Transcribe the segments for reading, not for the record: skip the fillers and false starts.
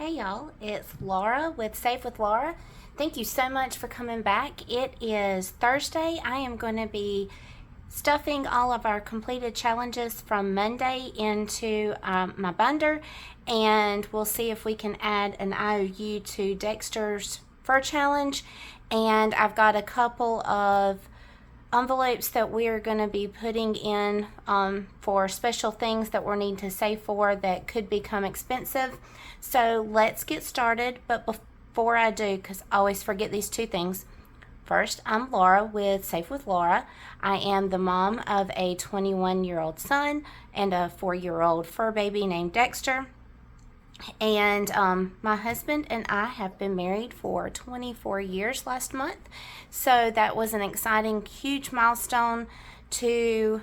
Hey y'all, it's Laura with Save with Laura. Thank you so much for coming back. It is Thursday. I am going to be stuffing all of our completed challenges from Monday into my binder, and we'll see if we can add an IOU to Dexter's fur challenge. And I've got a couple of envelopes that we are going to be putting in for special things that we're needing to save for that could become expensive. So let's get started. But before I do, because I always forget these two things, first, I'm Laura with Save with Laura. I am the mom of a 21-year-old son and a 4-year-old fur baby named Dexter. And my husband and I have been married for 24 years last month. So that was an exciting, huge milestone to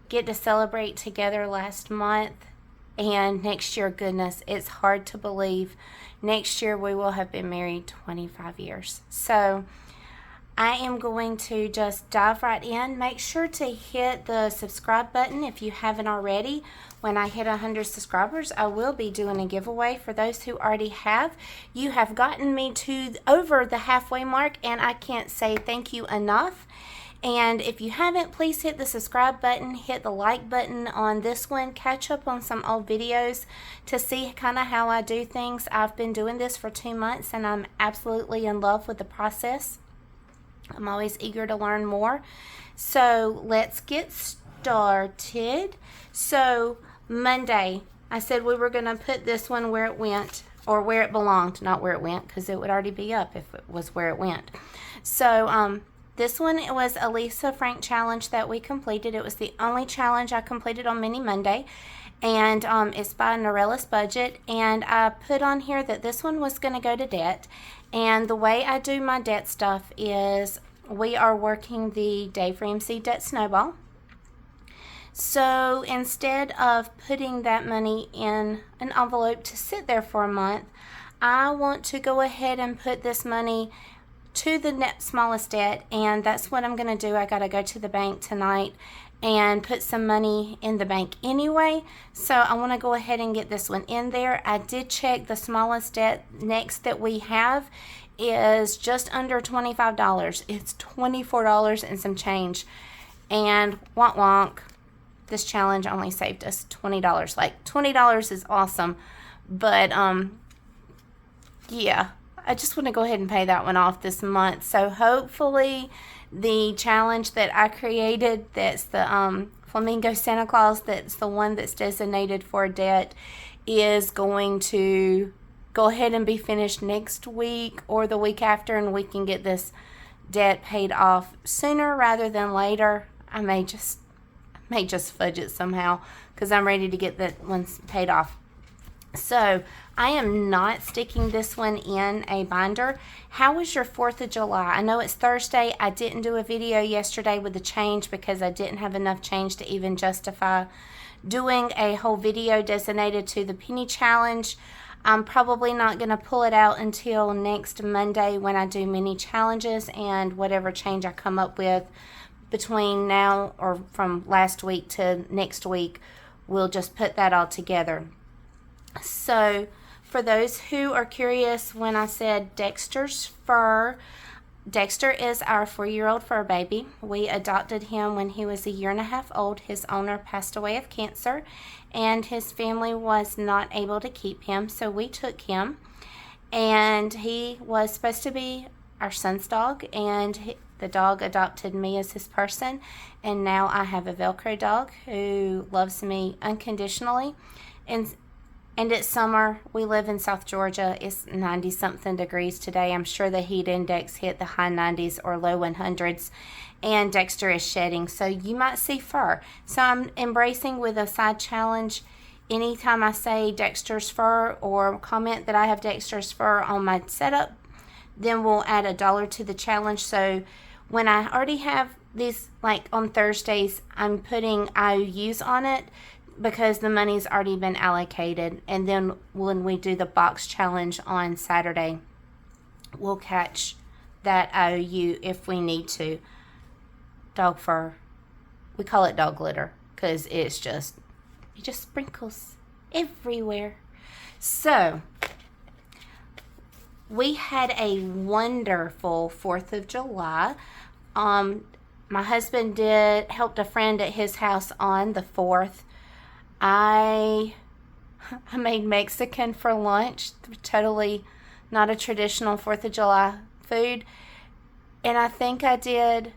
get to celebrate together last month. And next year, goodness, it's hard to believe. Next year we will have been married 25 years. So I am going to just dive right in. Make sure to hit the subscribe button if you haven't already. When I hit 100 subscribers, I will be doing a giveaway for those who already have. You have gotten me to over the halfway mark, and I can't say thank you enough. And if you haven't, please hit the subscribe button, hit the like button on this one, catch up on some old videos to see kind of how I do things. I've been doing this for 2 months, and I'm absolutely in love with the process. I'm always eager to learn more. So let's get started. So Monday, I said we were going to put this one where it went, or where it belonged, not where it went, because it would already be up if it was where it went. So this one, it was a Lisa Frank challenge that we completed. It was the only challenge I completed on Mini Monday. And it's by Norella's Budget. And I put on here that this one was going to go to debt. And the way I do my debt stuff is we are working the Dave Ramsey Debt Snowball. So instead of putting that money in an envelope to sit there for a month, I want to go ahead and put this money to the next smallest debt, and that's what I'm going to do. I got to go to the bank tonight and put some money in the bank anyway, so I want to go ahead and get this one in there. I did check the smallest debt next that we have is just under $25. It's $24 and some change, and wonk wonk, this challenge only saved us $20. Like, $20 is awesome, but yeah, I just want to go ahead and pay that one off this month. So hopefully the challenge that I created, that's the Flamingo Santa Claus, that's the one that's designated for debt, is going to go ahead and be finished next week or the week after, and we can get this debt paid off sooner rather than later. I may just fudge it somehow because I'm ready to get that one paid off. So I am not sticking this one in a binder. How was your 4th of July? I know it's Thursday. I didn't do a video yesterday with the change because I didn't have enough change to even justify doing a whole video designated to the penny challenge. I'm probably not going to pull it out until next Monday when I do mini challenges, and whatever change I come up with between now or from last week to next week, we'll just put that all together. So for those who are curious, when I said Dexter's fur, Dexter is our 4-year-old fur baby. We adopted him when he was 1.5 years old. His owner passed away of cancer, and his family was not able to keep him, so we took him. And he was supposed to be our son's dog, and the dog adopted me as his person, and now I have a Velcro dog who loves me unconditionally. And it's summer. We live in South Georgia. It's 90-something degrees today. I'm sure the heat index hit the high 90s or low 100s. And Dexter is shedding, so you might see fur. So I'm embracing with a side challenge. Anytime I say Dexter's fur or comment that I have Dexter's fur on my setup, then we'll add $1 to the challenge. So when I already have these, like on Thursdays, I'm putting IOUs on it, because the money's already been allocated. And then when we do the box challenge on Saturday, we'll catch that IOU if we need to. Dog fur. We call it dog glitter because it just sprinkles everywhere. So, we had a wonderful 4th of July. My husband helped a friend at his house on the 4th. I made Mexican for lunch, totally not a traditional 4th of July food. And I think I did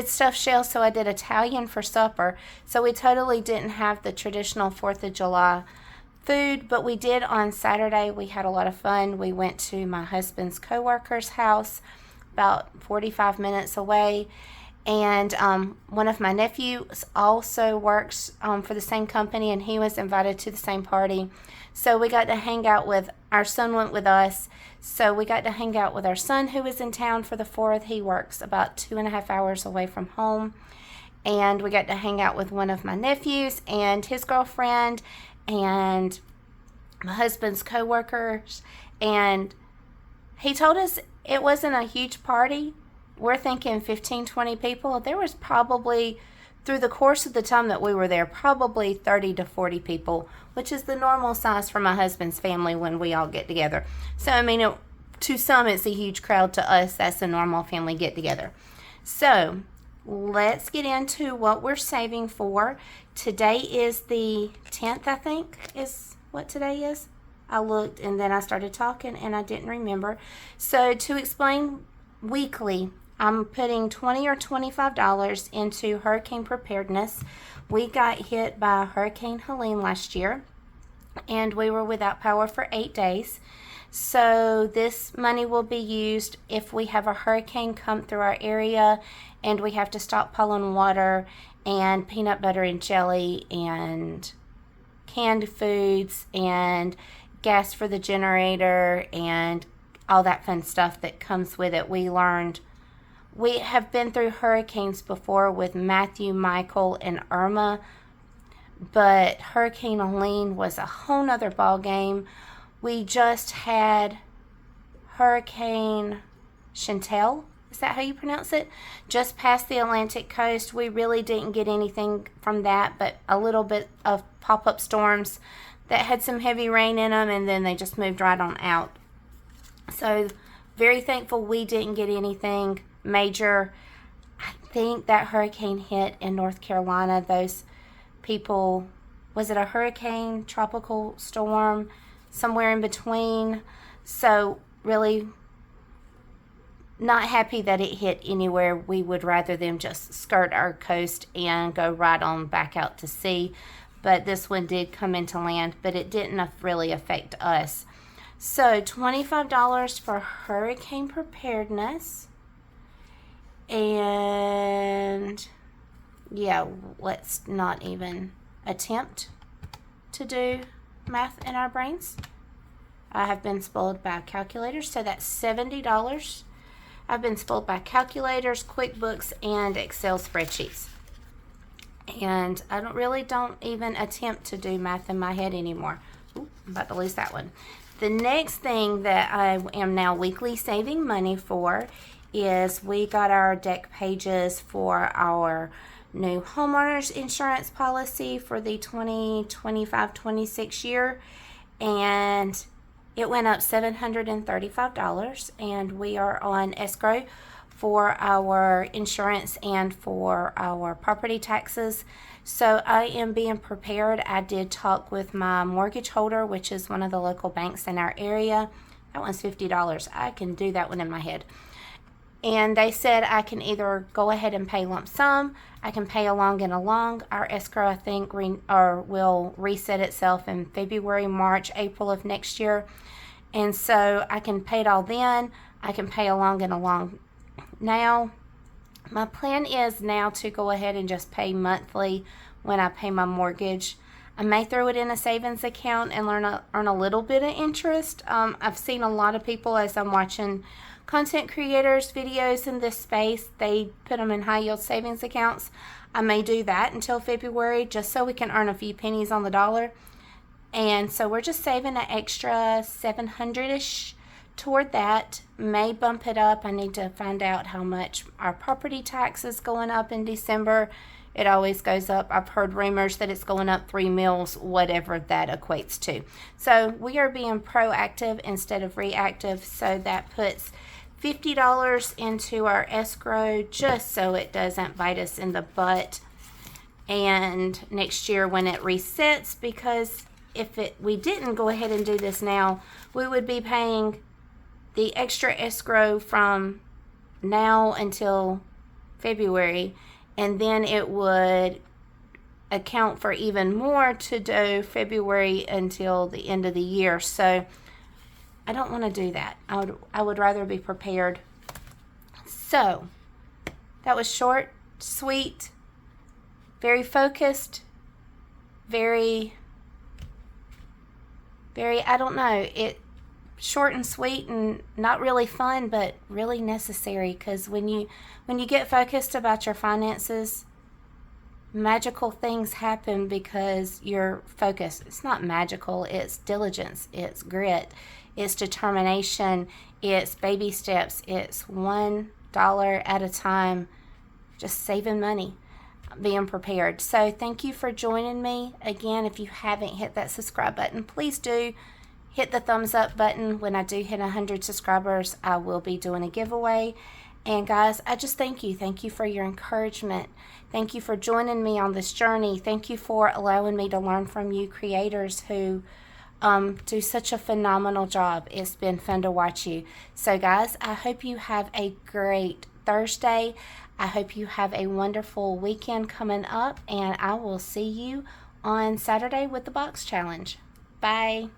stuffed shells, so I did Italian for supper. So we totally didn't have the traditional 4th of July food, but we did on Saturday. We had a lot of fun. We went to my husband's coworker's house, about 45 minutes away. And one of my nephews also works for the same company, and he was invited to the same party. So we got to hang out with, our son went with us. So we got to hang out with our son who was in town for the 4th. He works about 2.5 hours away from home. And we got to hang out with one of my nephews and his girlfriend and my husband's coworkers. And he told us it wasn't a huge party. We're thinking 15, 20 people. There was probably, through the course of the time that we were there, probably 30 to 40 people, which is the normal size for my husband's family when we all get together. So, I mean, to some it's a huge crowd. To us, that's a normal family get-together. So, let's get into what we're saving for. Today is the 10th, I think, is what today is. I looked and then I started talking and I didn't remember. So, to explain weekly, I'm putting $20 or $25 into hurricane preparedness. We got hit by Hurricane Helene last year, and we were without power for 8 days. So this money will be used if we have a hurricane come through our area and we have to stockpile on water and peanut butter and jelly and canned foods and gas for the generator and all that fun stuff that comes with it. We have been through hurricanes before with Matthew, Michael, and Irma, but Hurricane Helene was a whole nother ball game. We just had Hurricane Chantel, is that how you pronounce it? Just past the Atlantic coast. We really didn't get anything from that, but a little bit of pop-up storms that had some heavy rain in them, and then they just moved right on out. So, very thankful we didn't get anything major. I think that hurricane hit in North Carolina. Those people, was it a hurricane, tropical storm, somewhere in between? So really not happy that it hit anywhere. We would rather them just skirt our coast and go right on back out to sea. But this one did come into land, but it didn't really affect us. So $25 for hurricane preparedness. And yeah, let's not even attempt to do math in our brains. I have been spoiled by calculators, so that's $70. I've been spoiled by calculators, QuickBooks, and Excel spreadsheets. And I don't even attempt to do math in my head anymore. Ooh, I'm about to lose that one. The next thing that I am now weekly saving money for is we got our deck pages for our new homeowners insurance policy for the 2025-26 year, and it went up $735, and we are on escrow for our insurance and for our property taxes. So I am being prepared. I did talk with my mortgage holder, which is one of the local banks in our area. That one's $50. I can do that one in my head. And they said I can either go ahead and pay lump sum, I can pay along and along. Our escrow, I think, will reset itself in February, March, April of next year. And so I can pay it all then. I can pay along and along now. My plan is now to go ahead and just pay monthly when I pay my mortgage. I may throw it in a savings account and earn a little bit of interest. I've seen a lot of people, as I'm watching content creators videos in this space, they put them in high yield savings accounts. I may do that until February just so we can earn a few pennies on the dollar. And so we're just saving an extra $700-ish toward that. May bump it up. I need to find out how much our property tax is going up in December. It always goes up. I've heard rumors that it's going up 3 mils, whatever that equates to. So we are being proactive instead of reactive. So that puts $50 into our escrow just so it doesn't bite us in the butt. And next year when it resets, because if we didn't go ahead and do this now, we would be paying the extra escrow from now until February, and then it would account for even more to do February until the end of the year. So I don't want to do that. I would rather be prepared. So that was short, sweet, very focused, very, I don't know, short and sweet and not really fun, but really necessary, because when you get focused about your finances, magical things happen because you're focused. It's not magical, it's diligence, it's grit, it's determination, it's baby steps, it's $1 at a time, just saving money, being prepared. So thank you for joining me. Again, if you haven't hit that subscribe button, please do. Hit the thumbs up button. When I do hit 100 subscribers, I will be doing a giveaway. And guys, I just thank you. Thank you for your encouragement. Thank you for joining me on this journey. Thank you for allowing me to learn from you creators who do such a phenomenal job. It's been fun to watch you. So guys, I hope you have a great Thursday. I hope you have a wonderful weekend coming up, and I will see you on Saturday with the box challenge. Bye.